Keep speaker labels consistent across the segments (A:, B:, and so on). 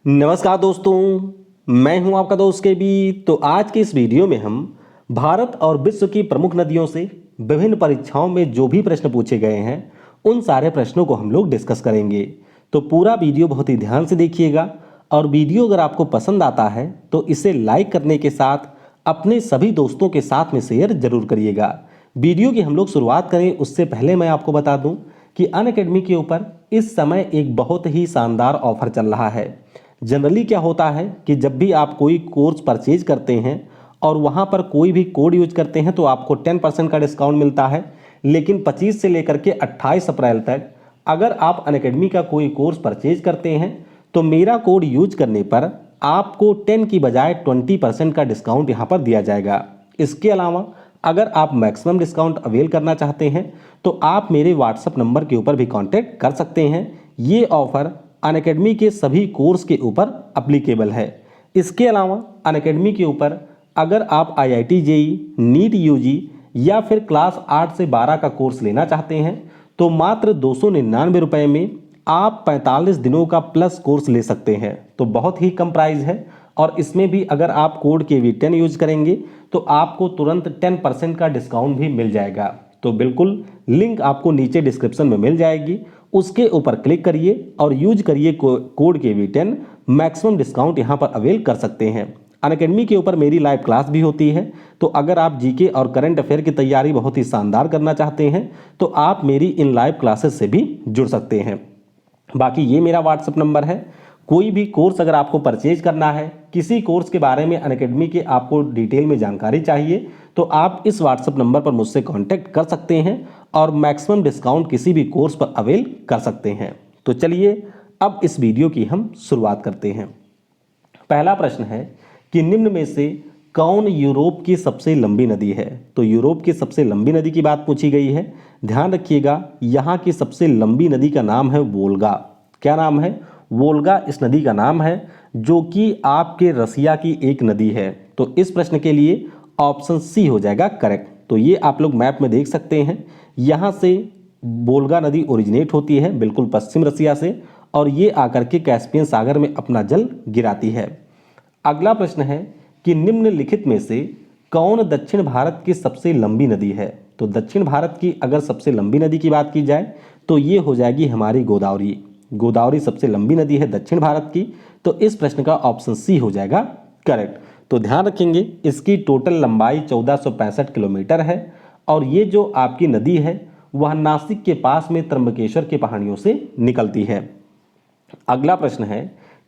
A: नमस्कार दोस्तों, मैं हूं आपका दोस्त के बी। तो आज की इस वीडियो में हम भारत और विश्व की प्रमुख नदियों से विभिन्न परीक्षाओं में जो भी प्रश्न पूछे गए हैं उन सारे प्रश्नों को हम लोग डिस्कस करेंगे। तो पूरा वीडियो बहुत ही ध्यान से देखिएगा और वीडियो अगर आपको पसंद आता है तो इसे लाइक करने के साथ अपने सभी दोस्तों के साथ में शेयर जरूर करिएगा। वीडियो की हम लोग शुरुआत करें उससे पहले मैं आपको बता दूं कि अनअकैडमी के ऊपर इस समय एक बहुत ही शानदार ऑफर चल रहा है। जनरली क्या होता है कि जब भी आप कोई कोर्स परचेज करते हैं और वहाँ पर कोई भी कोड यूज करते हैं तो आपको 10% का डिस्काउंट मिलता है। लेकिन 25 से लेकर के 28 अप्रैल तक अगर आप अनअकैडमी का कोई कोर्स परचेज करते हैं तो मेरा कोड यूज करने पर आपको 10 की बजाय 20% का डिस्काउंट यहाँ पर दिया जाएगा। इसके अलावा अगर आप मैक्सिमम डिस्काउंट अवेल करना चाहते हैं तो आप मेरे व्हाट्सएप नंबर के ऊपर भी कांटेक्ट कर सकते हैं। ये ऑफर अनअकैडमी के सभी कोर्स के ऊपर अप्लीकेबल है। इसके अलावा अनअकैडमी के ऊपर अगर आप IIT JEE, नीट UG या फिर क्लास 8 से 12 का कोर्स लेना चाहते हैं तो मात्र 299 रुपये में आप 45 दिनों का प्लस कोर्स ले सकते हैं। तो बहुत ही कम प्राइस है और इसमें भी अगर आप कोड KV10 यूज करेंगे तो आपको तुरंत 10% का डिस्काउंट भी मिल जाएगा। तो बिल्कुल लिंक आपको नीचे डिस्क्रिप्शन में मिल जाएगी, उसके ऊपर क्लिक करिए और यूज करिए कोड KV10। मैक्सिमम डिस्काउंट यहाँ पर अवेल कर सकते हैं। अनअकैडमी के ऊपर मेरी लाइव क्लास भी होती है, तो अगर आप जीके और करंट अफेयर की तैयारी बहुत ही शानदार करना चाहते हैं तो आप मेरी इन लाइव क्लासेस से भी जुड़ सकते हैं। बाकी ये मेरा व्हाट्सएप नंबर है। कोई भी कोर्स अगर आपको परचेज करना है, किसी कोर्स के बारे में अनअकैडमी के आपको डिटेल में जानकारी चाहिए तो आप इस व्हाट्सएप नंबर पर मुझसे कांटेक्ट कर सकते हैं और मैक्सिमम डिस्काउंट किसी भी कोर्स पर अवेल कर सकते हैं। तो चलिए अब इस वीडियो की हम शुरुआत करते हैं। पहला प्रश्न है कि निम्न में से कौन यूरोप की सबसे लंबी नदी है। तो यूरोप की सबसे लंबी नदी की बात पूछी गई है। ध्यान रखिएगा, यहाँ की सबसे लंबी नदी का नाम है वोल्गा। क्या नाम है? वोल्गा इस नदी का नाम है, जो कि आपके रसिया की एक नदी है। तो इस प्रश्न के लिए ऑप्शन सी हो जाएगा करेक्ट। तो ये आप लोग मैप में देख सकते हैं, यहाँ से वोल्गा नदी ओरिजिनेट होती है बिल्कुल पश्चिम रसिया से और ये आकर के कैस्पियन सागर में अपना जल गिराती है। अगला प्रश्न है कि निम्नलिखित में से कौन दक्षिण भारत की सबसे लंबी नदी है। तो दक्षिण भारत की अगर सबसे लंबी नदी की बात की जाए तो ये हो जाएगी हमारी गोदावरी। गोदावरी सबसे लंबी नदी है दक्षिण भारत की। तो इस प्रश्न का ऑप्शन सी हो जाएगा करेक्ट। तो ध्यान रखेंगे, इसकी टोटल लंबाई 1465 किलोमीटर है और ये जो आपकी नदी है वह नासिक के पास में त्र्यंबकेश्वर के पहाड़ियों से निकलती है। अगला प्रश्न है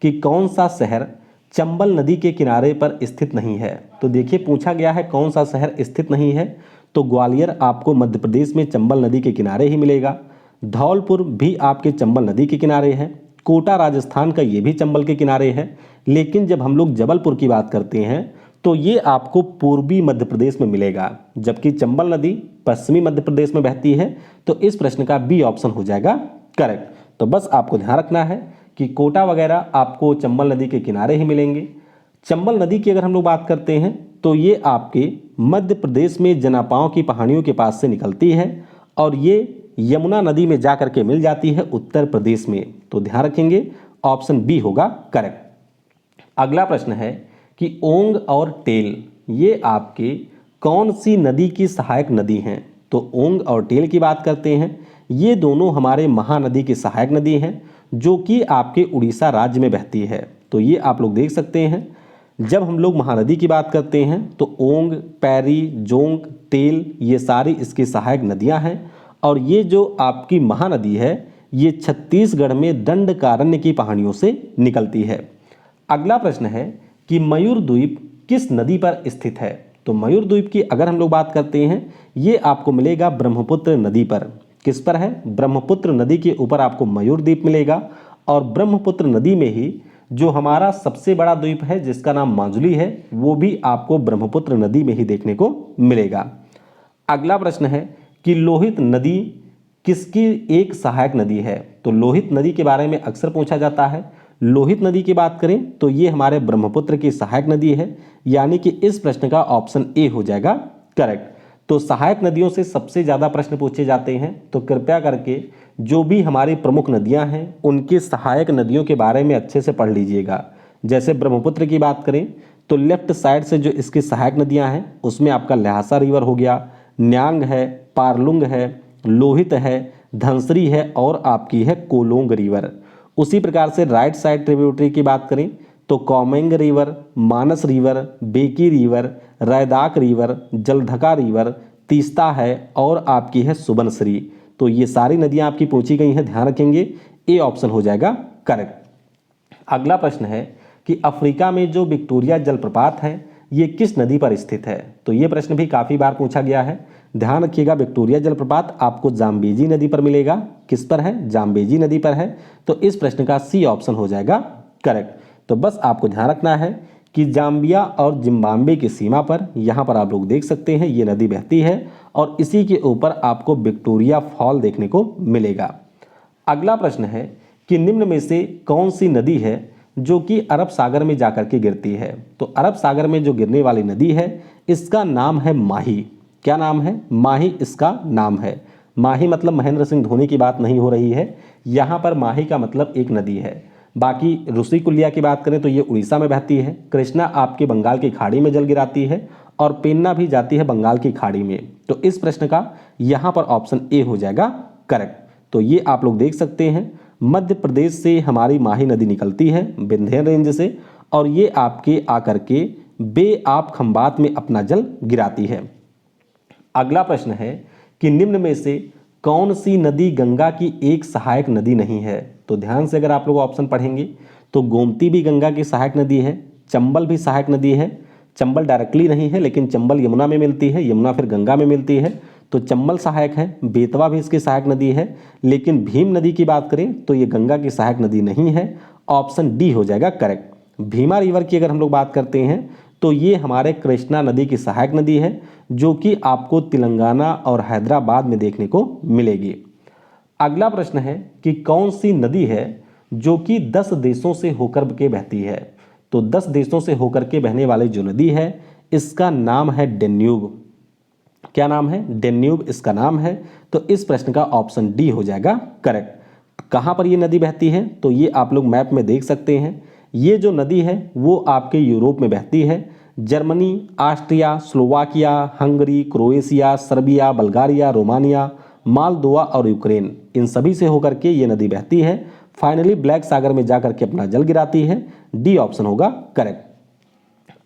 A: कि कौन सा शहर चंबल नदी के किनारे पर स्थित नहीं है। तो देखिए पूछा गया है कौन सा शहर स्थित नहीं है, तो ग्वालियर आपको मध्य प्रदेश में चंबल नदी के किनारे ही मिलेगा। धौलपुर भी आपके चंबल नदी के किनारे है। कोटा राजस्थान का ये भी चंबल के किनारे है। लेकिन जब हम लोग जबलपुर की बात करते हैं तो ये आपको पूर्वी मध्य प्रदेश में मिलेगा, जबकि चंबल नदी पश्चिमी मध्य प्रदेश में बहती है। तो इस प्रश्न का बी ऑप्शन हो जाएगा करेक्ट। तो बस आपको ध्यान रखना है कि कोटा वगैरह आपको चंबल नदी के किनारे ही मिलेंगे। चंबल नदी की अगर हम लोग बात करते हैं तो ये आपके मध्य प्रदेश में जनापाओं की पहाड़ियों के पास से निकलती है और ये यमुना नदी में जा करके मिल जाती है उत्तर प्रदेश में। तो ध्यान रखेंगे ऑप्शन बी होगा करेक्ट। अगला प्रश्न है कि ओंग और टेल ये आपके कौन सी नदी की सहायक नदी हैं। तो ओंग और टेल की बात करते हैं, ये दोनों हमारे महानदी की सहायक नदी हैं जो कि आपके उड़ीसा राज्य में बहती है। तो ये आप लोग देख सकते हैं, जब हम लोग महानदी की बात करते हैं तो ओंग, पैरी, जोंग, टेल ये सारी इसकी सहायक नदियां हैं और ये जो आपकी महानदी है ये छत्तीसगढ़ में दंडकारण्य की पहाड़ियों से निकलती है। अगला प्रश्न है कि मयूर द्वीप किस नदी पर स्थित है। तो मयूर द्वीप की अगर हम लोग बात करते हैं ये आपको मिलेगा ब्रह्मपुत्र नदी पर। किस पर है? ब्रह्मपुत्र नदी के ऊपर आपको मयूर द्वीप मिलेगा और ब्रह्मपुत्र नदी में ही जो हमारा सबसे बड़ा द्वीप है जिसका नाम माजुली है वो भी आपको ब्रह्मपुत्र नदी में ही देखने को मिलेगा। अगला प्रश्न है कि लोहित नदी किसकी एक सहायक नदी है। तो लोहित नदी के बारे में अक्सर पूछा जाता है। लोहित नदी की बात करें तो ये हमारे ब्रह्मपुत्र की सहायक नदी है, यानी कि इस प्रश्न का ऑप्शन ए हो जाएगा करेक्ट। तो सहायक नदियों से सबसे ज़्यादा प्रश्न पूछे जाते हैं, तो कृपया करके जो भी हमारी प्रमुख नदियां हैं उनकी सहायक नदियों के बारे में अच्छे से पढ़ लीजिएगा। जैसे ब्रह्मपुत्र की बात करें तो लेफ्ट साइड से जो इसकी सहायक नदियां हैं उसमें आपका ल्हासा रिवर हो गया, न्यांग है, पारलुंग है, लोहित है, धनसरी है और आपकी है कोलोंग रिवर। उसी प्रकार से राइट साइड ट्रिब्यूटरी की बात करें तो कौमेंग river, Manas river, Beki river, Raidak river, Jaldhaka river, Teesta है और आपकी है सुबनश्री। तो ये सारी नदियां आपकी पूछी गई हैं, ध्यान रखेंगे, ए ऑप्शन हो जाएगा करेक्ट। अगला प्रश्न है कि अफ्रीका में जो विक्टोरिया जलप्रपात है ये किस नदी पर स्थित है। तो ये प्रश्न भी काफ़ी बार पूछा गया है, ध्यान रखिएगा। विक्टोरिया जलप्रपात आपको जाम्बेजी नदी पर मिलेगा। किस पर है? जाम्बेजी नदी पर है। तो इस प्रश्न का सी ऑप्शन हो जाएगा करेक्ट। तो बस आपको ध्यान रखना है कि जाम्बिया और जिम्बाब्वे की सीमा पर यहाँ पर आप लोग देख सकते हैं ये नदी बहती है और इसी के ऊपर आपको विक्टोरिया फॉल देखने को मिलेगा। अगला प्रश्न है कि निम्न में से कौन सी नदी है जो कि अरब सागर में जाकर के गिरती है। तो अरब सागर में जो गिरने वाली नदी है इसका नाम है माही। क्या नाम है? माही इसका नाम है। माही मतलब महेंद्र सिंह धोनी की बात नहीं हो रही है, यहाँ पर माही का मतलब एक नदी है। बाकी ऋषिकुल्या की बात करें तो ये उड़ीसा में बहती है, कृष्णा आपके बंगाल की खाड़ी में जल गिराती है और पेन्ना भी जाती है बंगाल की खाड़ी में। तो इस प्रश्न का यहाँ पर ऑप्शन ए हो जाएगा करेक्ट। तो ये आप लोग देख सकते हैं मध्य प्रदेश से हमारी माही नदी निकलती है विंध्य रेंज से और ये आपके आकर के बे ऑफ खंबात में अपना जल गिराती है। अगला प्रश्न है कि निम्न में से कौन सी नदी गंगा की एक सहायक नदी नहीं है। तो ध्यान से अगर आप लोग ऑप्शन पढ़ेंगे तो गोमती भी गंगा की सहायक नदी है, चंबल भी सहायक नदी है। चंबल डायरेक्टली नहीं है लेकिन चंबल यमुना में मिलती है, यमुना फिर गंगा में मिलती है, तो चंबल सहायक है। बेतवा भी इसकी सहायक नदी है। लेकिन भीम नदी की बात करें तो ये गंगा की सहायक नदी नहीं है, ऑप्शन डी हो जाएगा करेक्ट। भीमा रिवर की अगर हम लोग बात करते हैं तो ये हमारे कृष्णा नदी की सहायक नदी है जो कि आपको तेलंगाना और हैदराबाद में देखने को मिलेगी। अगला प्रश्न है कि कौन सी नदी है जो कि 10 देशों से होकर के बहती है। तो 10 देशों से होकर के बहने वाली जो नदी है इसका नाम है डेन्यूब। क्या नाम है? डेन्यूब इसका नाम है। तो इस प्रश्न का ऑप्शन डी हो जाएगा करेक्ट। कहाँ पर ये नदी बहती है? तो ये आप लोग मैप में देख सकते हैं। ये जो नदी है वो आपके यूरोप में बहती है। Germany, Austria, Slovakia, Hungary, Croatia, Serbia, Bulgaria, Romania, Moldova और यूक्रेन, इन सभी से होकर के ये नदी बहती है। फाइनली ब्लैक सागर में जाकर के अपना जल गिराती है। डी ऑप्शन होगा करेक्ट।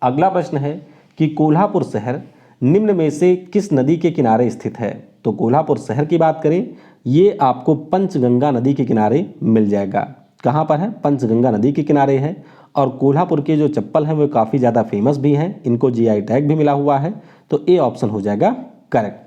A: अगला प्रश्न है कि कोल्हापुर शहर निम्न में से किस नदी के किनारे स्थित है। तो कोल्हापुर शहर की बात करें ये आपको पंचगंगा नदी के किनारे मिल जाएगा। कहाँ पर है? पंचगंगा नदी के किनारे है। और कोल्हापुर के जो चप्पल हैं वो काफ़ी ज़्यादा फेमस भी हैं, इनको जीआई टैग भी मिला हुआ है। तो ए ऑप्शन हो जाएगा करेक्ट।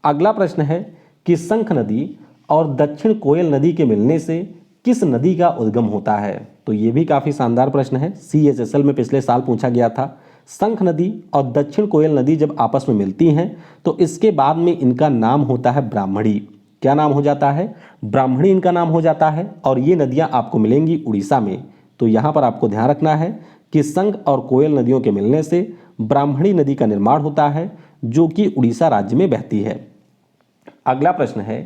A: अगला प्रश्न है कि शंख नदी और दक्षिण कोयल नदी के मिलने से किस नदी का उद्गम होता है। तो ये भी काफ़ी शानदार प्रश्न है, CHSL में पिछले साल पूछा गया था। शंख नदी और दक्षिण कोयल नदी जब आपस में मिलती हैं तो इसके बाद में इनका नाम होता है ब्राह्मणी। क्या नाम हो जाता है? ब्राह्मणी इनका नाम हो जाता है। और ये नदियाँ आपको मिलेंगी उड़ीसा में। तो यहाँ पर आपको ध्यान रखना है कि शंख और कोयल नदियों के मिलने से ब्राह्मणी नदी का निर्माण होता है जो कि उड़ीसा राज्य में बहती है। अगला प्रश्न है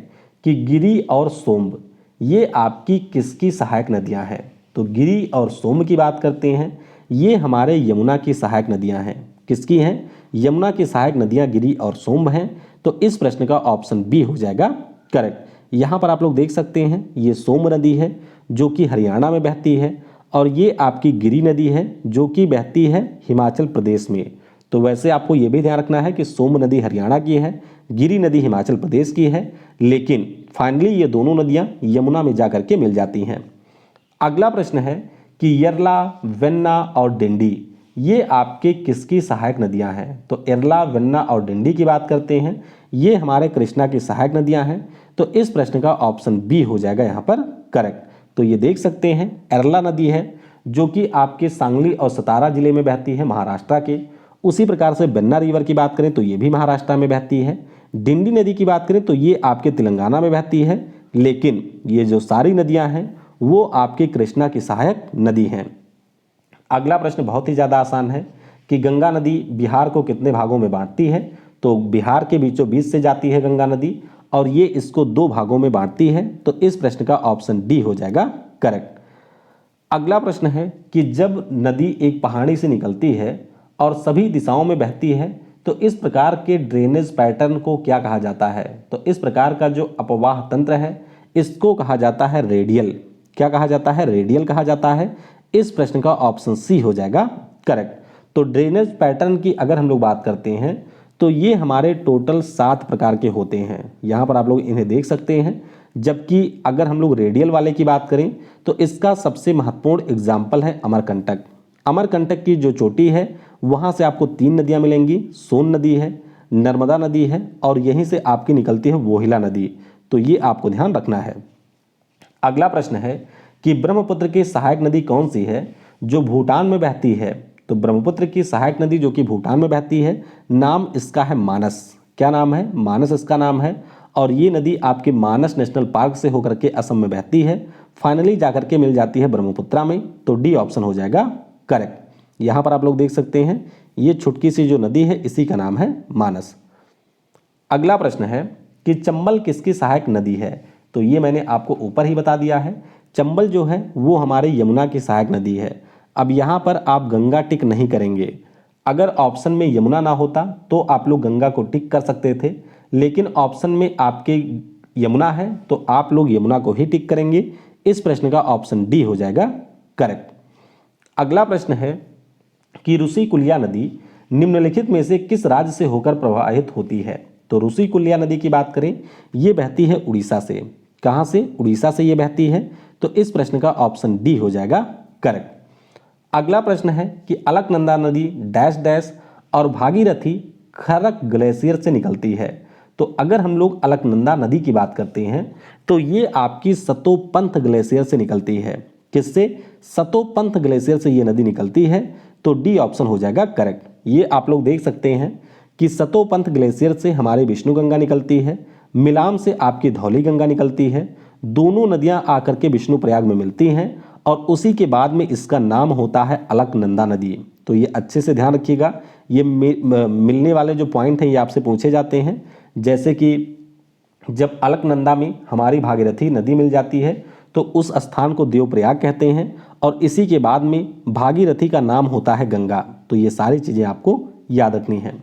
A: कि गिरि और सोम्ब ये आपकी किसकी सहायक नदियां हैं। तो गिरि और सोम्ब की बात करते हैं, ये हमारे यमुना की सहायक नदियां हैं। किसकी हैं? यमुना की सहायक नदियां गिरि और सोम्ब हैं। तो इस प्रश्न का ऑप्शन बी हो जाएगा करेक्ट। यहाँ पर आप लोग देख सकते हैं ये सोम्ब नदी है जो कि हरियाणा में बहती है और ये आपकी गिरि नदी है जो कि बहती है हिमाचल प्रदेश में। तो वैसे आपको ये भी ध्यान रखना है कि सोम्ब नदी हरियाणा की है, गिरि नदी हिमाचल प्रदेश की है, लेकिन फाइनली ये दोनों नदियां यमुना में जाकर के मिल जाती हैं। अगला प्रश्न है कि यरला, वेन्ना और डिंडी ये आपके किसकी सहायक नदियां हैं। तो यरला, वेन्ना और डिंडी की बात करते हैं, ये हमारे कृष्णा की सहायक नदियां हैं। तो इस प्रश्न का ऑप्शन बी हो जाएगा यहाँ पर करेक्ट। तो ये देख सकते हैं यरला नदी है जो कि आपके सांगली और सतारा जिले में बहती है महाराष्ट्र के। उसी प्रकार से बेन्ना रिवर की बात करें तो ये भी महाराष्ट्र में बहती है। डिंडी नदी की बात करें तो ये आपके तेलंगाना में बहती है। लेकिन ये जो सारी नदियां हैं वो आपके कृष्णा की सहायक नदी हैं। अगला प्रश्न बहुत ही ज़्यादा आसान है कि गंगा नदी बिहार को कितने भागों में बांटती है। तो बिहार के बीचों बीच से जाती है गंगा नदी और ये इसको दो भागों में बांटती है। तो इस प्रश्न का ऑप्शन डी हो जाएगा करेक्ट। अगला प्रश्न है कि जब नदी एक पहाड़ी से निकलती है और सभी दिशाओं में बहती है तो इस प्रकार के ड्रेनेज पैटर्न को क्या कहा जाता है? तो इस प्रकार का जो अपवाह तंत्र है इसको कहा जाता है रेडियल। क्या कहा जाता है? रेडियल कहा जाता है। इस प्रश्न का ऑप्शन सी हो जाएगा करेक्ट। तो ड्रेनेज पैटर्न की अगर हम लोग बात करते हैं तो ये हमारे टोटल 7 प्रकार के होते हैं। यहाँ पर आप लोग इन्हें देख सकते हैं। जबकि अगर हम लोग रेडियल वाले की बात करें तो इसका सबसे महत्वपूर्ण एग्जाम्पल है अमरकंटक। अमरकंटक की जो चोटी है वहाँ से आपको 3 नदियाँ मिलेंगी। सोन नदी है, नर्मदा नदी है और यहीं से आपकी निकलती है वोहिला नदी। तो ये आपको ध्यान रखना है। अगला प्रश्न है कि ब्रह्मपुत्र की सहायक नदी कौन सी है जो भूटान में बहती है? तो ब्रह्मपुत्र की सहायक नदी जो कि भूटान में बहती है, नाम इसका है मानस। क्या नाम है? मानस इसका नाम है। और ये नदी आपके मानस नेशनल पार्क से होकर के असम में बहती है, फाइनली जाकर के मिल जाती है ब्रह्मपुत्रा में। तो डी ऑप्शन हो जाएगा करेक्ट। यहाँ पर आप लोग देख सकते हैं ये छुटकी सी जो नदी है इसी का नाम है मानस। अगला प्रश्न है कि चंबल किसकी सहायक नदी है? तो ये मैंने आपको ऊपर ही बता दिया है। चंबल जो है वो हमारे यमुना की सहायक नदी है। अब यहाँ पर आप गंगा टिक नहीं करेंगे। अगर ऑप्शन में यमुना ना होता तो आप लोग गंगा को टिक कर सकते थे, लेकिन ऑप्शन में आपके यमुना है तो आप लोग यमुना को ही टिक करेंगे। इस प्रश्न का ऑप्शन डी हो जाएगा करेक्ट। अगला प्रश्न है कि रुषिकुल्या नदी निम्नलिखित में से किस राज्य से होकर प्रवाहित होती है? तो रुषिकुल्या नदी की बात करें, ये बहती है उड़ीसा से। कहाँ से? उड़ीसा से ये बहती है। तो इस प्रश्न का ऑप्शन डी हो जाएगा करेक्ट। अगला प्रश्न है कि अलकनंदा नदी डैश डैश और भागीरथी खरक ग्लेशियर से निकलती है। तो अगर हम लोग अलकनंदा नदी की बात करते हैं तो ये आपकी सतोपंथ ग्लेशियर से निकलती है। किससे? सतोपंथ ग्लेशियर से ये नदी निकलती है। तो डी ऑप्शन हो जाएगा करेक्ट। ये आप लोग देख सकते हैं कि सतोपंथ ग्लेशियर से हमारी विष्णु गंगा निकलती है, मिलाम से आपकी धौली गंगा निकलती है। दोनों नदियां आकर के विष्णुप्रयाग में मिलती हैं और उसी के बाद में इसका नाम होता है अलकनंदा नदी। तो ये अच्छे से ध्यान रखिएगा। ये मिलने वाले जो पॉइंट हैं ये आपसे पूछे जाते हैं। जैसे कि जब अलकनंदा में हमारी भागीरथी नदी मिल जाती है तो उस स्थान को देवप्रयाग कहते हैं और इसी के बाद में भागीरथी का नाम होता है गंगा। तो ये सारी चीज़ें आपको याद रखनी है।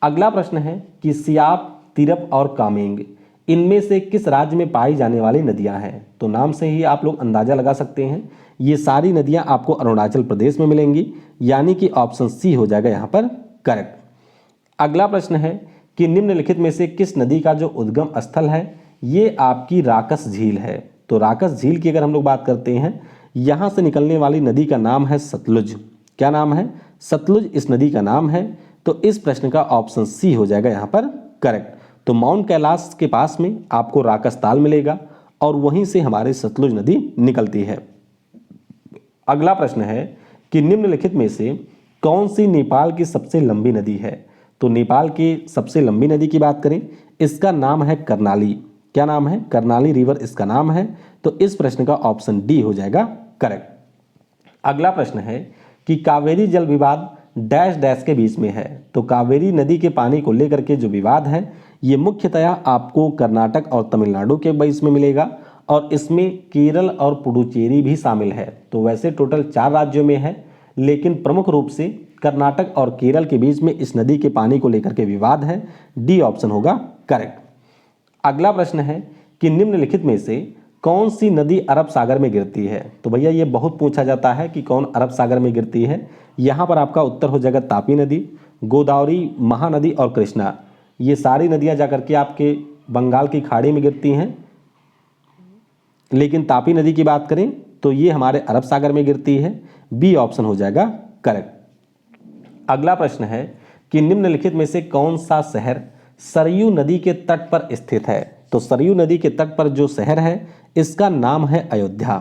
A: अगला प्रश्न है कि सियाप, तिरप और कामेंग इनमें से किस राज्य में पाई जाने वाली नदियां हैं? तो नाम से ही आप लोग अंदाजा लगा सकते हैं ये सारी नदियां आपको अरुणाचल प्रदेश में मिलेंगी, यानी कि ऑप्शन सी हो जाएगा यहाँ पर करेक्ट। अगला प्रश्न है कि निम्नलिखित में से किस नदी का जो उद्गम स्थल है ये आपकी राकस झील है? तो राकस झील की अगर हम लोग बात करते हैं, यहाँ से निकलने वाली नदी का नाम है सतलुज। क्या नाम है? सतलुज इस नदी का नाम है। तो इस प्रश्न का ऑप्शन सी हो जाएगा यहाँ पर करेक्ट। तो माउंट कैलाश के पास में आपको राकस ताल मिलेगा और वहीं से हमारी सतलुज नदी निकलती है। अगला प्रश्न है कि निम्नलिखित में से कौन सी नेपाल की सबसे लंबी नदी है? तो नेपाल की सबसे लंबी नदी की बात करें, इसका नाम है कर्णाली। क्या नाम है? कर्णाली रिवर इसका नाम है। तो इस प्रश्न का ऑप्शन डी हो जाएगा करेक्ट। अगला प्रश्न है कि कावेरी जल विवाद डैश डैश के बीच में है। तो कावेरी नदी के पानी को लेकर के जो विवाद है ये मुख्यतया आपको कर्नाटक और तमिलनाडु के बीच में मिलेगा और इसमें केरल और पुडुचेरी भी शामिल है। तो वैसे टोटल 4 राज्यों में है, लेकिन प्रमुख रूप से कर्नाटक और केरल के बीच में इस नदी के पानी को लेकर के विवाद है। डी ऑप्शन होगा करेक्ट। अगला प्रश्न है कि निम्नलिखित में से कौन सी नदी अरब सागर में गिरती है? तो भैया ये बहुत पूछा जाता है कि कौन अरब सागर में गिरती है। यहाँ पर आपका उत्तर हो जाएगा तापी नदी, गोदावरी, महानदी और कृष्णा। ये सारी नदियाँ जाकर के आपके बंगाल की खाड़ी में गिरती हैं, लेकिन तापी नदी की बात करें तो ये हमारे अरब सागर में गिरती है। बी ऑप्शन हो जाएगा करेक्ट। अगला प्रश्न है कि निम्नलिखित में से कौन सा शहर सरयू नदी के तट पर स्थित है? तो सरयू नदी के तट पर जो शहर है इसका नाम है अयोध्या।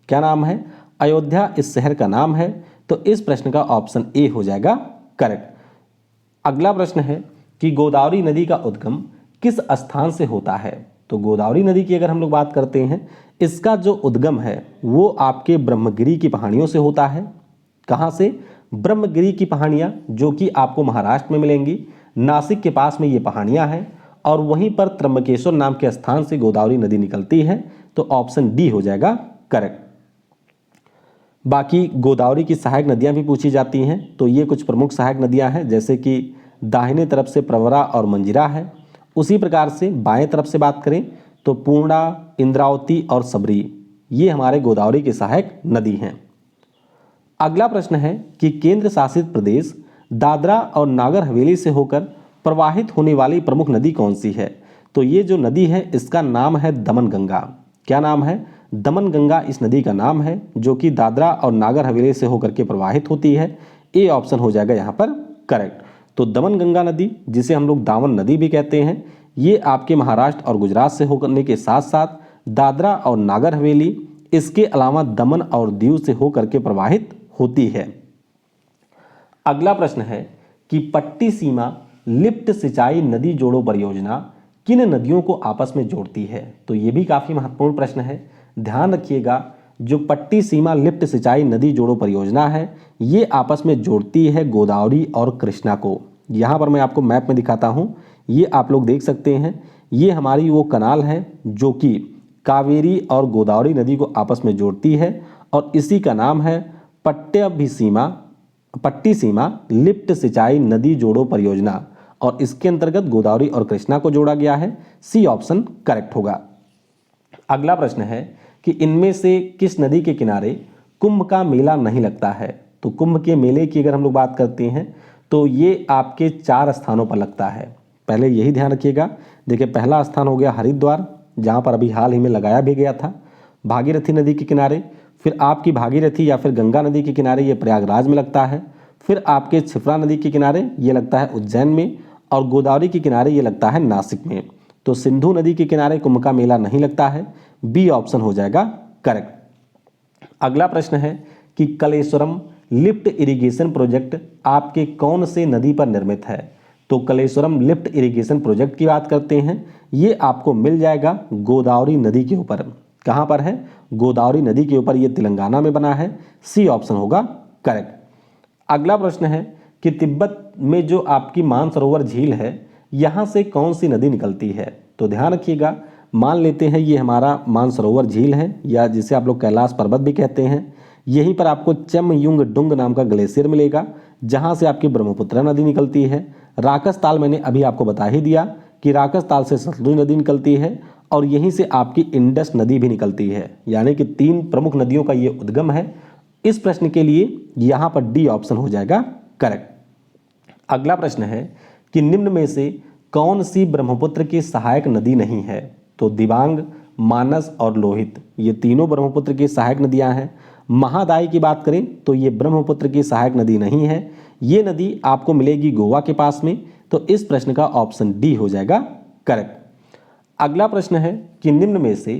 A: क्या नाम है? अयोध्या इस शहर का नाम है। तो इस प्रश्न का ऑप्शन ए हो जाएगा करेक्ट। अगला प्रश्न है कि गोदावरी नदी का उद्गम किस स्थान से होता है? तो गोदावरी नदी की अगर हम लोग बात करते हैं, इसका जो उद्गम है वो आपके ब्रह्मगिरी की पहाड़ियों से होता है। कहाँ से? ब्रह्मगिरी की पहाड़ियाँ जो कि आपको महाराष्ट्र में मिलेंगी। नासिक के पास में ये पहाड़ियाँ हैं और वहीं पर त्र्यंबकेश्वर नाम के स्थान से गोदावरी नदी निकलती है। तो ऑप्शन डी हो जाएगा करेक्ट। बाकी गोदावरी की सहायक नदियां भी पूछी जाती हैं, तो ये कुछ प्रमुख सहायक नदियां हैं, जैसे कि दाहिने तरफ से प्रवरा और मंजिरा है। उसी प्रकार से बाएं तरफ से बात करें तो पूर्णा, इंद्रावती और सबरी, ये हमारे गोदावरी की सहायक नदी हैं। अगला प्रश्न है कि केंद्र शासित प्रदेश दादरा और नागर हवेली से होकर प्रवाहित होने वाली प्रमुख नदी कौन सी है? तो ये जो नदी है इसका नाम है दमन गंगा। क्या नाम है? दमन गंगा इस नदी का नाम है, जो कि दादरा और नागर हवेली से होकर के प्रवाहित होती है। ए ऑप्शन हो जाएगा यहाँ पर करेक्ट। तो दमन गंगा नदी, जिसे हम लोग दामन नदी भी कहते हैं, ये आपके महाराष्ट्र और गुजरात से होकर के साथ साथ दादरा और नागर हवेली, इसके अलावा दमन और दीव से होकर के प्रवाहित होती है। अगला प्रश्न है कि पट्टी सीमा लिफ्ट सिंचाई नदी जोड़ो परियोजना किन नदियों को आपस में जोड़ती है? तो ये भी काफी महत्वपूर्ण प्रश्न है। ध्यान रखिएगा, जो पट्टी सीमा लिफ्ट सिंचाई नदी जोड़ो परियोजना है, ये आपस में जोड़ती है गोदावरी और कृष्णा को। यहाँ पर मैं आपको मैप में दिखाता हूँ, ये आप लोग देख सकते हैं, ये हमारी वो कनाल है जो कि कावेरी और गोदावरी नदी को आपस में जोड़ती है और इसी का नाम है पट्टी सीमा लिफ्ट सिंचाई नदी जोड़ो परियोजना, और इसके अंतर्गत गोदावरी और कृष्णा को जोड़ा गया है। सी ऑप्शन करेक्ट होगा। अगला प्रश्न है कि इनमें से किस नदी के किनारे कुंभ का मेला नहीं लगता है? तो कुंभ के मेले की अगर हम लोग बात करते हैं तो ये आपके 4 स्थानों पर लगता है। पहले यही ध्यान रखिएगा। देखिए, पहला स्थान हो गया हरिद्वार, जहाँ पर अभी हाल ही में लगाया भी गया था, भागीरथी नदी के किनारे। फिर आपकी भागीरथी या फिर गंगा नदी के किनारे ये प्रयागराज में लगता है। फिर आपके क्षिप्रा नदी के किनारे ये लगता है उज्जैन में, और गोदावरी के किनारे ये लगता है नासिक में। तो सिंधु नदी के किनारे कुंभ का मेला नहीं लगता है। बी ऑप्शन हो जाएगा करेक्ट। अगला प्रश्न है कि कलेश्वरम लिफ्ट इरिगेशन प्रोजेक्ट आपके कौन से नदी पर निर्मित है? तो कलेश्वरम लिफ्ट इरिगेशन प्रोजेक्ट की बात करते हैं, ये आपको मिल जाएगा गोदावरी नदी के ऊपर। कहाँ पर है? गोदावरी नदी के ऊपर, ये तेलंगाना में बना है। सी ऑप्शन होगा करेक्ट। अगला प्रश्न है कि तिब्बत में जो आपकी मानसरोवर झील है, यहाँ से कौन सी नदी निकलती है? तो ध्यान रखिएगा, मान लेते हैं ये हमारा मानसरोवर झील है, या जिसे आप लोग कैलाश पर्वत भी कहते हैं। यहीं पर आपको चमयुंग डुंग नाम का ग्लेशियर मिलेगा, जहाँ से आपकी ब्रह्मपुत्र नदी निकलती है। राकस ताल मैंने अभी आपको बता ही दिया कि राकस ताल से सतलुज नदी निकलती है, और यहीं से आपकी इंडस नदी भी निकलती है। यानी कि 3 प्रमुख नदियों का ये उद्गम है। इस प्रश्न के लिए यहाँ पर डी ऑप्शन हो जाएगा करेक्ट। अगला प्रश्न है कि निम्न में से कौन सी ब्रह्मपुत्र की सहायक नदी नहीं है? तो दिबांग, मानस और लोहित, ये तीनों ब्रह्मपुत्र की सहायक नदियां हैं। महादाई की बात करें तो ये ब्रह्मपुत्र की सहायक नदी नहीं है। ये नदी आपको मिलेगी गोवा के पास में। तो इस प्रश्न का ऑप्शन डी हो जाएगा करेक्ट। अगला प्रश्न है कि निम्न में से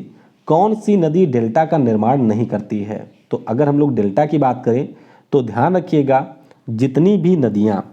A: कौन सी नदी डेल्टा का निर्माण नहीं करती है? तो अगर हम लोग डेल्टा की बात करें तो ध्यान रखिएगा, जितनी भी नदियाँ,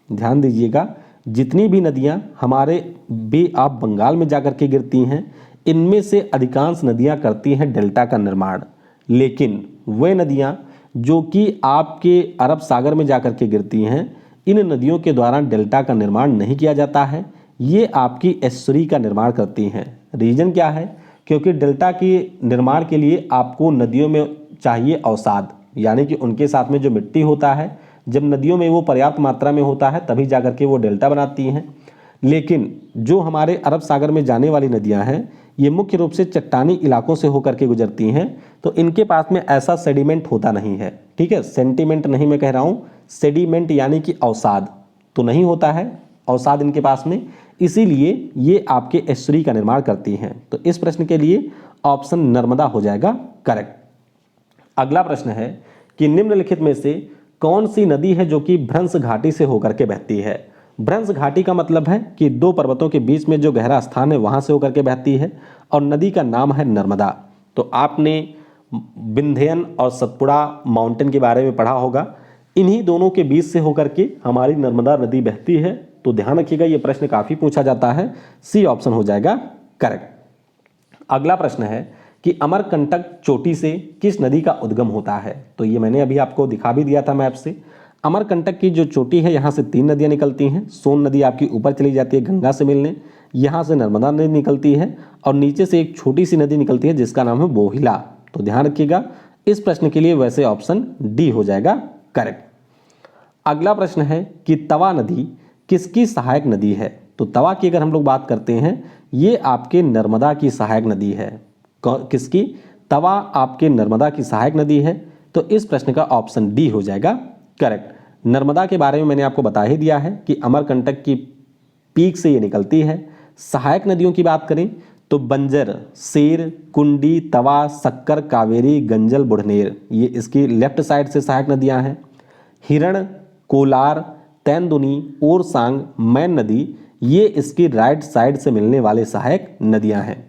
A: ध्यान दीजिएगा, जितनी भी नदियाँ हमारे बे ऑफ बंगाल में जाकर के गिरती हैं, इनमें से अधिकांश नदियाँ करती हैं डेल्टा का निर्माण। लेकिन वे नदियाँ जो कि आपके अरब सागर में जाकर के गिरती हैं, इन नदियों के द्वारा डेल्टा का निर्माण नहीं किया जाता है। ये आपकी एस्चुरी का निर्माण करती हैं। रीजन क्या है? क्योंकि डेल्टा के निर्माण के लिए आपको नदियों में चाहिए अवसाद, यानी कि उनके साथ में जो मिट्टी होता है, जब नदियों में वो पर्याप्त मात्रा में होता है तभी जाकर के वो डेल्टा बनाती हैं। लेकिन जो हमारे अरब सागर में जाने वाली नदियां हैं, ये मुख्य रूप से चट्टानी इलाकों से होकर के गुजरती हैं, तो इनके पास में ऐसा सेडिमेंट होता नहीं है। ठीक है, सेंटीमेंट नहीं मैं कह रहा हूँ, सेडिमेंट यानी कि अवसाद तो नहीं होता है, अवसाद इनके पास में, इसीलिए ये आपके एस्चुरी का निर्माण करती हैं। तो इस प्रश्न के लिए ऑप्शन नर्मदा हो जाएगा करेक्ट। अगला प्रश्न है कि निम्नलिखित में से कौन सी नदी है जो कि भ्रंश घाटी से होकर के बहती है? भ्रंश घाटी का मतलब है कि 2 पर्वतों के बीच में जो गहरा स्थान है वहां से होकर के बहती है, और नदी का नाम है नर्मदा। तो आपने विंध्यन और सतपुड़ा माउंटेन के बारे में पढ़ा होगा, इन्हीं दोनों के बीच से होकर के हमारी नर्मदा नदी बहती है। तो ध्यान रखिएगा, ये प्रश्न काफी पूछा जाता है। सी ऑप्शन हो जाएगा करेक्ट। अगला प्रश्न है कि अमरकंटक चोटी से किस नदी का उद्गम होता है? तो ये मैंने अभी आपको दिखा भी दिया था मैप से। अमरकंटक की जो चोटी है यहाँ से 3 नदियाँ निकलती हैं। सोन नदी आपकी ऊपर चली जाती है गंगा से मिलने, यहाँ से नर्मदा नदी निकलती है और नीचे से एक छोटी सी नदी निकलती है जिसका नाम है बोहिला। तो ध्यान रखिएगा, इस प्रश्न के लिए वैसे ऑप्शन डी हो जाएगा करेक्ट। अगला प्रश्न है कि तवा नदी किसकी सहायक नदी है? तो तवा की अगर हम लोग बात करते हैं, ये आपके नर्मदा की सहायक नदी है। किसकी? तवा आपके नर्मदा की सहायक नदी है। तो इस प्रश्न का ऑप्शन डी हो जाएगा करेक्ट। नर्मदा के बारे में मैंने आपको बता ही दिया है कि अमरकंटक की पीक से ये निकलती है। सहायक नदियों की बात करें तो बंजर, सेर, कुंडी, तवा, शक्कर, कावेरी, गंजल, बुढ़नेर, ये इसकी लेफ्ट साइड से सहायक नदियां हैं। हिरण, कोलार, तेंदुनी, ओरसांग, मैन नदी, ये इसकी राइट साइड से मिलने वाले सहायक नदियां हैं।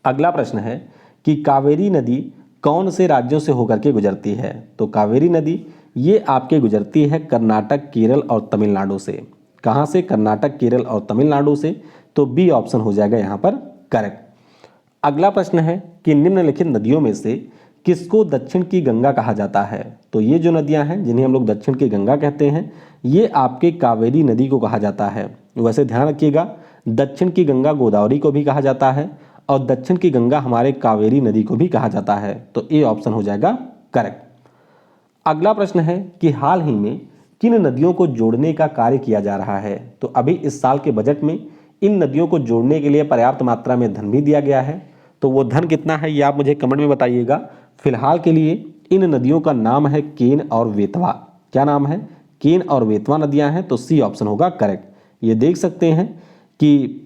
A: अगला प्रश्न है कि कावेरी नदी कौन से राज्यों से होकर के गुजरती है? तो कावेरी नदी ये आपके गुजरती है कर्नाटक, केरल और तमिलनाडु से। कहाँ से? कर्नाटक, केरल और तमिलनाडु से। तो बी ऑप्शन हो जाएगा यहाँ पर करेक्ट। अगला प्रश्न है कि निम्नलिखित नदियों में से किसको दक्षिण की गंगा कहा जाता है? तो ये जो नदियां हैं जिन्हें हम लोग दक्षिण की गंगा कहते हैं, ये आपके कावेरी नदी को कहा जाता है। वैसे ध्यान रखिएगा, दक्षिण की गंगा गोदावरी को भी कहा जाता है और दक्षिण की गंगा हमारे कावेरी नदी को भी कहा जाता है। तो ए ऑप्शन हो जाएगा करेक्ट। अगला प्रश्न है कि हाल ही में किन नदियों को जोड़ने का कार्य किया जा रहा है? तो अभी इस साल के बजट में इन नदियों को जोड़ने के लिए पर्याप्त मात्रा में धन भी दिया गया है। तो वो धन कितना है ये आप मुझे कमेंट में बताइएगा। फिलहाल के लिए इन नदियों का नाम है केन और वेतवा। क्या नाम है? केन और वेतवा नदियां हैं। तो सी ऑप्शन होगा करेक्ट। ये देख सकते हैं कि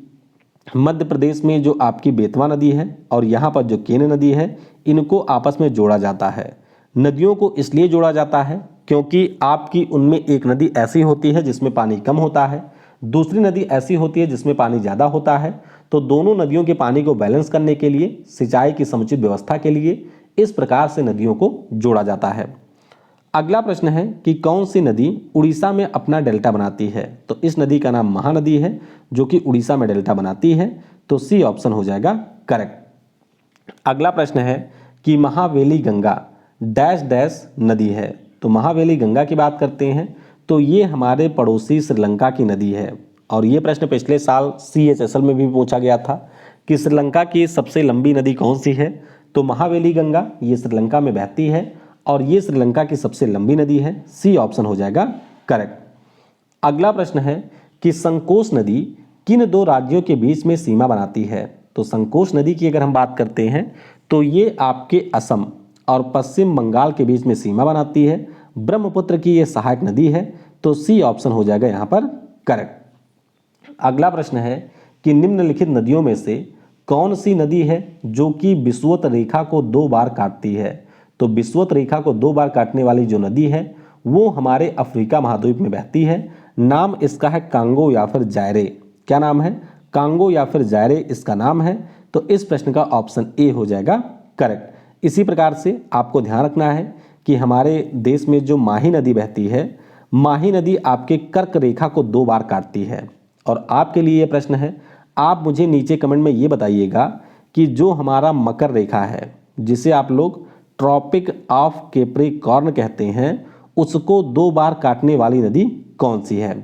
A: मध्य प्रदेश में जो आपकी बेतवा नदी है और यहाँ पर जो केन नदी है, इनको आपस में जोड़ा जाता है। नदियों को इसलिए जोड़ा जाता है क्योंकि आपकी उनमें एक नदी ऐसी होती है जिसमें पानी कम होता है, दूसरी नदी ऐसी होती है जिसमें पानी ज़्यादा होता है। तो दोनों नदियों के पानी को बैलेंस करने के लिए, सिंचाई की समुचित व्यवस्था के लिए इस प्रकार से नदियों को जोड़ा जाता है। अगला प्रश्न है कि कौन सी नदी उड़ीसा में अपना डेल्टा बनाती है? तो इस नदी का नाम महानदी है जो कि उड़ीसा में डेल्टा बनाती है। तो सी ऑप्शन हो जाएगा करेक्ट। अगला प्रश्न है कि महावेली गंगा डैश डैश नदी है। तो महावेली गंगा की बात करते हैं तो ये हमारे पड़ोसी श्रीलंका की नदी है। और ये प्रश्न पिछले साल CHSL में भी पूछा गया था कि श्रीलंका की सबसे लंबी नदी कौन सी है? तो महावेली गंगा ये श्रीलंका में बहती है और ये श्रीलंका की सबसे लंबी नदी है। सी ऑप्शन हो जाएगा करेक्ट। अगला प्रश्न है कि संकोश नदी किन दो राज्यों के बीच में सीमा बनाती है? तो संकोश नदी की अगर हम बात करते हैं तो ये आपके असम और पश्चिम बंगाल के बीच में सीमा बनाती है। ब्रह्मपुत्र की ये सहायक नदी है। तो सी ऑप्शन हो जाएगा यहाँ पर करेक्ट। अगला प्रश्न है कि निम्नलिखित नदियों में से कौन सी नदी है जो कि विषुवत रेखा को 2 बार काटती है? तो विषुवत रेखा को 2 बार काटने वाली जो नदी है वो हमारे अफ्रीका महाद्वीप में बहती है। नाम इसका है कांगो या फिर जायरे। क्या नाम है? कांगो या फिर जायरे इसका नाम है। तो इस प्रश्न का ऑप्शन ए हो जाएगा करेक्ट। इसी प्रकार से आपको ध्यान रखना है कि हमारे देश में जो माही नदी बहती है, माही नदी आपके कर्क रेखा को 2 बार काटती है। और आपके लिए ये प्रश्न है, आप मुझे नीचे कमेंट में ये बताइएगा कि जो हमारा मकर रेखा है जिसे आप लोग ट्रॉपिक ऑफ कैप्रिकॉर्न कहते हैं, उसको 2 बार काटने वाली नदी कौन सी है?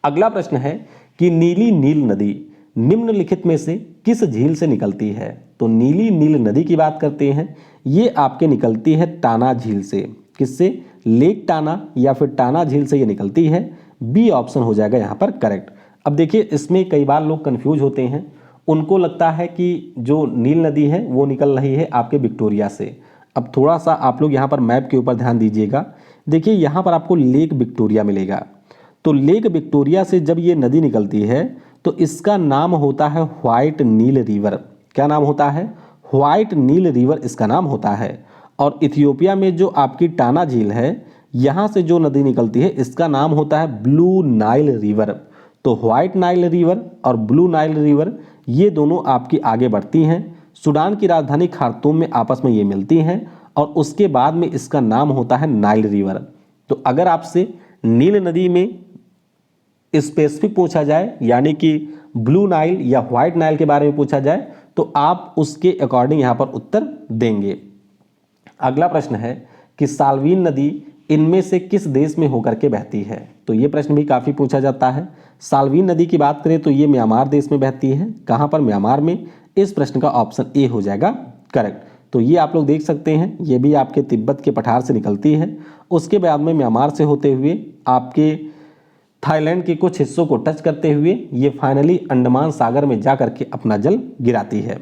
A: अगला प्रश्न है कि नीली नील नदी निम्नलिखित में से किस झील से निकलती है? तो नीली नील नदी की बात करते हैं, ये आपके निकलती है टाना झील से। किससे? लेक टाना या फिर टाना झील से ये निकलती है। बी ऑप्शन हो जाएगा यहाँ पर करेक्ट। अब देखिए, इसमें कई बार लोग कंफ्यूज होते हैं, उनको लगता है कि जो नील नदी है वो निकल रही है आपके विक्टोरिया से। अब थोड़ा सा आप लोग यहाँ पर मैप के ऊपर ध्यान दीजिएगा। देखिए यहाँ पर आपको लेक विक्टोरिया मिलेगा। तो लेक विक्टोरिया से जब ये नदी निकलती है तो इसका नाम होता है व्हाइट नील रिवर। क्या नाम होता है? व्हाइट नील रिवर इसका नाम होता है। और इथियोपिया में जो आपकी टाना झील है, यहाँ से जो नदी निकलती है इसका नाम होता है ब्लू नाइल रिवर। तो व्हाइट नाइल रिवर और ब्लू नाइल रिवर ये दोनों आपकी आगे बढ़ती हैं, सूडान की राजधानी खार्तूम में आपस में ये मिलती हैं और उसके बाद में इसका नाम होता है नाइल रिवर। तो अगर आपसे नील नदी में स्पेसिफिक पूछा जाए, यानी कि ब्लू नाइल या व्हाइट नाइल के बारे में पूछा जाए, तो आप उसके अकॉर्डिंग यहाँ पर उत्तर देंगे। अगला प्रश्न है कि साल्वीन नदी इनमें से किस देश में होकर के बहती है? तो ये प्रश्न भी काफ़ी पूछा जाता है। साल्वीन नदी की बात करें तो ये म्यांमार देश में बहती है। कहाँ पर? म्यांमार में। इस प्रश्न का ऑप्शन ए हो जाएगा करेक्ट। तो ये आप लोग देख सकते हैं, ये भी आपके तिब्बत के पठार से निकलती है, उसके बाद में म्यांमार से होते हुए आपके थाईलैंड के कुछ हिस्सों को टच करते हुए ये फाइनली अंडमान सागर में जा करके अपना जल गिराती है।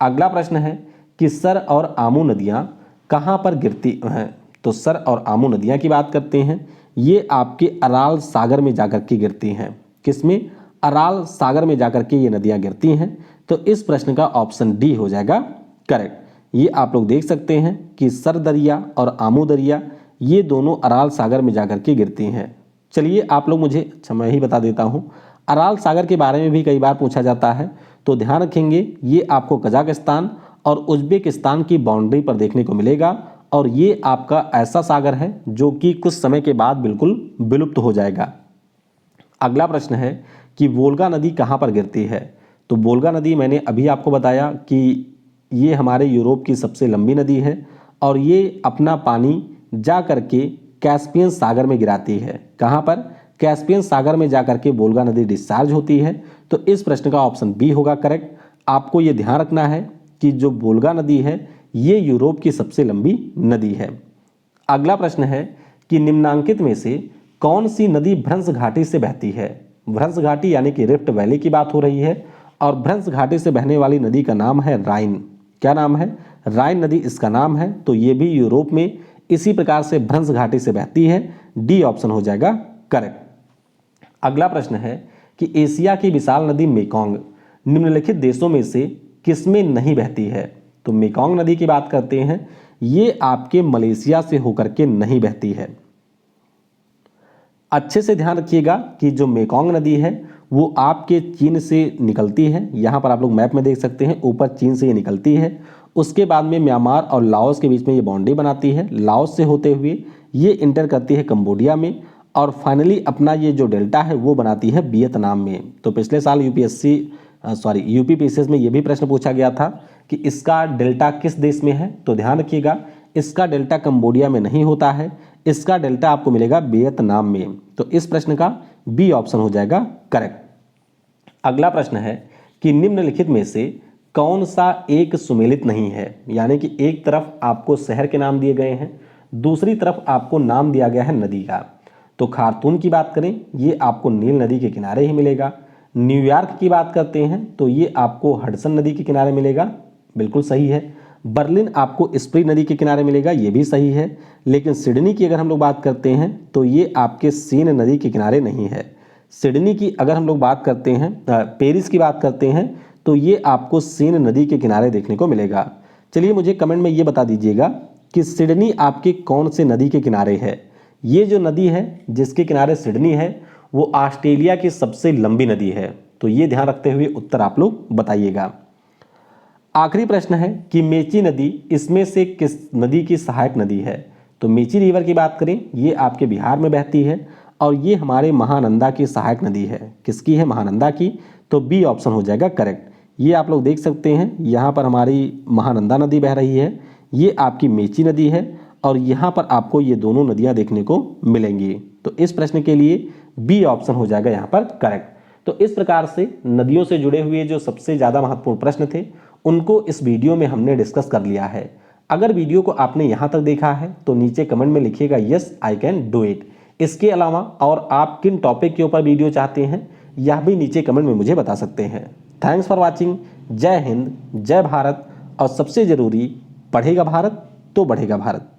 A: अगला प्रश्न है कि सर और आमू नदियाँ कहाँ पर गिरती हैं? तो सर और आमू नदियाँ की बात करते हैं, ये आपके अराल सागर में जाकर के गिरती हैं। किसमें? अराल सागर में जाकर के ये नदियाँ गिरती हैं। तो इस प्रश्न का ऑप्शन डी हो जाएगा करेक्ट। ये आप लोग देख सकते हैं कि सर दरिया और आमू दरिया ये दोनों अराल सागर में जाकर के गिरती हैं। चलिए आप लोग मुझे, अच्छा मैं ही बता देता हूँ, अराल सागर के बारे में भी कई बार पूछा जाता है, तो ध्यान रखेंगे ये आपको कजाकिस्तान और उज्बेकिस्तान की बाउंड्री पर देखने को मिलेगा और ये आपका ऐसा सागर है जो कि कुछ समय के बाद बिल्कुल विलुप्त हो जाएगा। अगला प्रश्न है कि वोल्गा नदी कहाँ पर गिरती है? तो वोल्गा नदी मैंने अभी आपको बताया कि ये हमारे यूरोप की सबसे लंबी नदी है और ये अपना पानी जा करके कैस्पियन सागर में गिराती है। कहाँ पर? कैस्पियन सागर में जा करके वोल्गा नदी डिस्चार्ज होती है। तो इस प्रश्न का ऑप्शन बी होगा करेक्ट। आपको ये ध्यान रखना है कि जो वोल्गा नदी है ये यूरोप की सबसे लंबी नदी है। अगला प्रश्न है कि निम्नांकित में से कौन सी नदी भ्रंश घाटी से बहती है? भ्रंश घाटी यानी कि रिफ्ट वैली की बात हो रही है और भ्रंश घाटी से बहने वाली नदी का नाम है राइन। क्या नाम है? राइन नदी इसका नाम है। तो ये भी यूरोप में इसी प्रकार से भ्रंश घाटी से बहती है। डी ऑप्शन हो जाएगा करेक्ट। अगला प्रश्न है कि एशिया की विशाल नदी मेकोंग निम्नलिखित देशों में से किसमें नहीं बहती है? तो मेकोंग नदी की बात करते हैं, ये आपके मलेशिया से होकर के नहीं बहती है। अच्छे से ध्यान रखिएगा कि जो मेकोंग नदी है वो आपके चीन से निकलती है। यहाँ पर आप लोग मैप में देख सकते हैं, ऊपर चीन से ये निकलती है। उसके बाद में म्यांमार और लाओस के बीच में ये बाउंड्री बनाती है। लाओस से होते हुए ये इंटर करती है कंबोडिया में और फाइनली अपना ये जो डेल्टा है वो बनाती है वियतनाम में। तो पिछले साल यूपीपीसीएस में ये भी प्रश्न पूछा गया था कि इसका डेल्टा किस देश में है? तो ध्यान रखिएगा, इसका डेल्टा कंबोडिया में नहीं होता है, इसका डेल्टा आपको मिलेगा वियतनाम में। तो इस प्रश्न का बी ऑप्शन हो जाएगा करेक्ट। अगला प्रश्न है कि निम्नलिखित में से कौन सा एक सुमेलित नहीं है? यानी कि एक तरफ आपको शहर के नाम दिए गए हैं, दूसरी तरफ आपको नाम दिया गया है नदी का। तो खार्तूम की बात करें, ये आपको नील नदी के किनारे ही मिलेगा। न्यूयॉर्क की बात करते हैं तो ये आपको हडसन नदी के किनारे मिलेगा, बिल्कुल सही है। बर्लिन आपको स्प्री नदी के किनारे मिलेगा, ये भी सही है। लेकिन सिडनी की अगर हम लोग बात करते हैं तो ये आपके सीन नदी के किनारे नहीं है। सिडनी की अगर हम लोग बात करते हैं, पेरिस की बात करते हैं तो ये आपको सीन नदी के किनारे देखने को मिलेगा। चलिए मुझे कमेंट में ये बता दीजिएगा कि सिडनी आपके कौन से नदी के किनारे है? ये जो नदी है जिसके किनारे सिडनी है वो ऑस्ट्रेलिया की सबसे लंबी नदी है। तो ये ध्यान रखते हुए उत्तर आप लोग बताइएगा। आखिरी प्रश्न है कि मेची नदी इसमें से किस नदी की सहायक नदी है? तो मेची रिवर की बात करें, ये आपके बिहार में बहती है और ये हमारे महानंदा की सहायक नदी है। किसकी है? महानंदा की। तो बी ऑप्शन हो जाएगा करेक्ट। ये आप लोग देख सकते हैं, यहाँ पर हमारी महानंदा नदी बह रही है, ये आपकी मेची नदी है और यहाँ पर आपको ये दोनों नदियाँ देखने को मिलेंगी। तो इस प्रश्न के लिए बी ऑप्शन हो जाएगा यहाँ पर करेक्ट। तो इस प्रकार से नदियों से जुड़े हुए जो सबसे ज़्यादा महत्वपूर्ण प्रश्न थे उनको इस वीडियो में हमने डिस्कस कर लिया है। अगर वीडियो को आपने यहाँ तक देखा है तो नीचे कमेंट में लिखिएगा yes I can do it. इसके अलावा और आप किन टॉपिक के ऊपर वीडियो चाहते हैं यह भी नीचे कमेंट में मुझे बता सकते हैं। Thanks for watching. जय हिंद, जय भारत और सबसे ज़रूरी, पढ़ेगा भारत तो बढ़ेगा भारत।